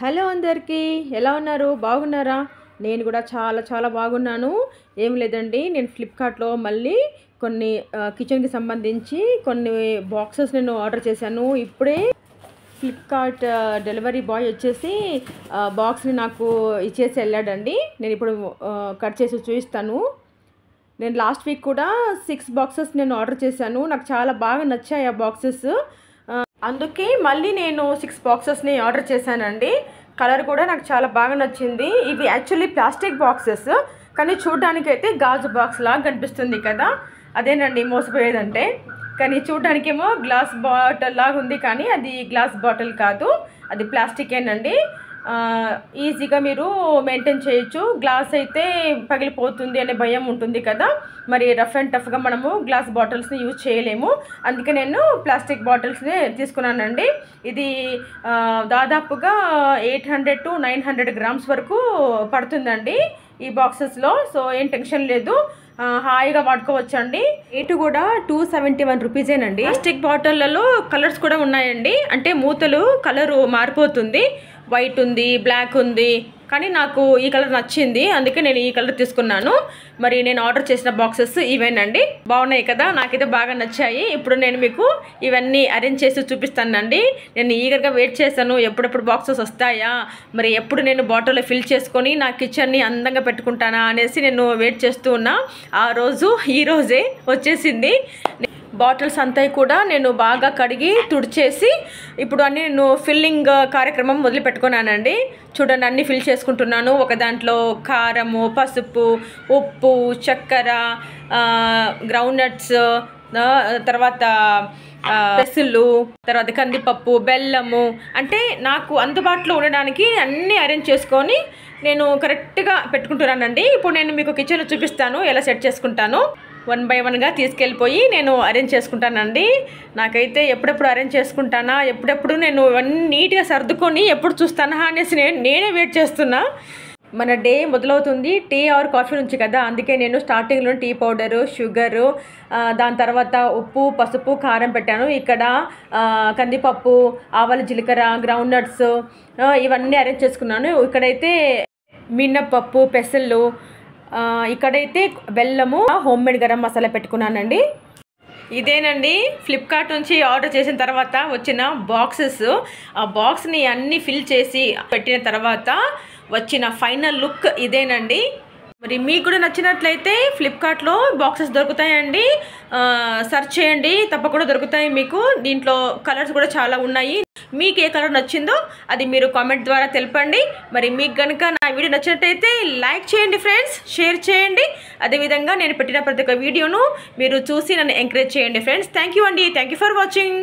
Hello అందరికీ, ఎలా ఉన్నారు? బాగున్నారా? నేను కూడా చాలా చాలా బాగున్నాను. ఏం లేదండి, నేను ఫ్లిప్కార్ట్లో మళ్ళీ కొన్ని కిచెన్కి సంబంధించి కొన్ని బాక్సెస్ నేను ఆర్డర్ చేశాను. ఇప్పుడే ఫ్లిప్కార్ట్ డెలివరీ బాయ్ వచ్చేసి బాక్స్ని నాకు ఇచ్చేసి వెళ్ళాడండి. నేను ఇప్పుడు కట్ చేసి చూపిస్తాను. నేను లాస్ట్ వీక్ కూడా 6 బాక్సెస్ నేను ఆర్డర్ చేశాను. నాకు చాలా బాగా నచ్చాయి ఆ బాక్సెస్. అందుకే మళ్ళీ నేను 6 బాక్సెస్ని ఆర్డర్ చేశానండి. కలర్ కూడా నాకు చాలా బాగా నచ్చింది. ఇవి యాక్చువల్లీ ప్లాస్టిక్ బాక్సెస్, కానీ చూడడానికైతే గాజు బాక్స్ లాగా కనిపిస్తుంది కదా, అదేనండి మోసపోయేదంటే. కానీ చూడడానికేమో గ్లాస్ బాటిల్ లాగా ఉంది, కానీ అది గ్లాస్ బాటిల్ కాదు, అది ప్లాస్టికేనండి. ఈజీగా మీరు మెయింటైన్ చేయొచ్చు. గ్లాస్ అయితే పగిలిపోతుంది అనే భయం ఉంటుంది కదా, మరి రఫ్ అండ్ టఫ్గా మనము గ్లాస్ బాటిల్స్ని యూజ్ చేయలేము. అందుకే నేను ప్లాస్టిక్ బాటిల్స్ని తీసుకున్నానండి. ఇది దాదాపుగా 800 to 900 గ్రామ్స్ వరకు పడుతుందండి ఈ బాక్సెస్లో. సో ఏం టెన్షన్ లేదు, హాయిగా వాడుకోవచ్చండి. రేటు కూడా 271 రూపీసేనండి. ప్లాస్టిక్ బాటిళ్లలో కలర్స్ కూడా ఉన్నాయండి, అంటే మూతలు కలరు మారిపోతుంది. వైట్ ఉంది, బ్లాక్ ఉంది, కానీ నాకు ఈ కలర్ నచ్చింది, అందుకే నేను ఈ కలర్ తీసుకున్నాను. మరి నేను ఆర్డర్ చేసిన బాక్సెస్ ఇవేనండి. బాగున్నాయి కదా, నాకైతే బాగా నచ్చాయి. ఇప్పుడు నేను మీకు ఇవన్నీ అరేంజ్ చేసి చూపిస్తానండి. నేను ఈగర్గా వెయిట్ చేశాను, ఎప్పుడెప్పుడు బాక్సెస్ వస్తాయా, మరి ఎప్పుడు నేను బాటిల్లో ఫిల్ చేసుకొని నా కిచెన్ని అందంగా పెట్టుకుంటానా అనేసి నేను వెయిట్ చేస్తూ ఉన్నా. ఆ రోజు ఈ రోజే వచ్చేసింది. బాటిల్స్ అంతా కూడా నేను బాగా కడిగి తుడిచేసి ఇప్పుడు అన్నీ నేను ఫిల్లింగ్ కార్యక్రమం మొదలు పెట్టుకున్నానండి. చూడండి, అన్నీ ఫిల్ చేసుకుంటున్నాను. ఒక దాంట్లో కారము, పసుపు, ఉప్పు, చక్కెర, గ్రౌండ్ నట్స్, తర్వాత పెసులు, తర్వాత కందిపప్పు, బెల్లము, అంటే నాకు అందుబాటులో ఉండడానికి అన్నీ అరేంజ్ చేసుకొని నేను కరెక్ట్గా పెట్టుకుంటున్నానండి. ఇప్పుడు నేను మీకు కిచెన్లో చూపిస్తాను ఎలా సెట్ చేసుకుంటాను. 1 by 1గా తీసుకెళ్ళిపోయి నేను అరేంజ్ చేసుకుంటానండి. నాకైతే ఎప్పుడెప్పుడు అరేంజ్ చేసుకుంటానా, ఎప్పుడెప్పుడు నేను ఇవన్నీ నీట్గా సర్దుకొని ఎప్పుడు చూస్తానా అనేసి నేనే వెయిట్ చేస్తున్నా. మన డే మొదలవుతుంది టీ ఆర్ కాఫీ నుంచి కదా, అందుకే నేను స్టార్టింగ్లో టీ పౌడరు, షుగరు, దాని తర్వాత ఉప్పు, పసుపు, కారం పెట్టాను. ఇక్కడ కందిపప్పు, ఆవాలు, జీలకర్ర, గ్రౌండ్ నట్స్ ఇవన్నీ అరేంజ్ చేసుకున్నాను. ఇక్కడైతే మినప్పప్పు, పెసలు, ఇక్కడైతే బెల్లము, హోమ్ మేడ్ గరం మసాలా పెట్టుకున్నానండి. ఇదేనండి ఫ్లిప్కార్ట్ నుంచి ఆర్డర్ చేసిన తర్వాత వచ్చిన బాక్సెస్. ఆ బాక్స్ని అన్నీ ఫిల్ చేసి పెట్టిన తర్వాత వచ్చిన ఫైనల్ లుక్ ఇదేనండి. మరి మీకు కూడా నచ్చినట్లయితే ఫ్లిప్కార్ట్లో బాక్సెస్ దొరుకుతాయండి, సెర్చ్ చేయండి, తప్పకుండా దొరుకుతాయి మీకు. దీంట్లో కలర్స్ కూడా చాలా ఉన్నాయి. మీకు ఏ కలర్ నచ్చిందో అది మీరు కామెంట్ ద్వారా తెలపండి. మరి మీకు కనుక నా వీడియో నచ్చినట్టయితే లైక్ చేయండి ఫ్రెండ్స్, షేర్ చేయండి. అదేవిధంగా నేను పెట్టిన ప్రతి ఒక్క వీడియోను మీరు చూసి నన్ను ఎంకరేజ్ చేయండి ఫ్రెండ్స్. థ్యాంక్ యూ అండి, థ్యాంక్ యూ ఫర్ వాచింగ్.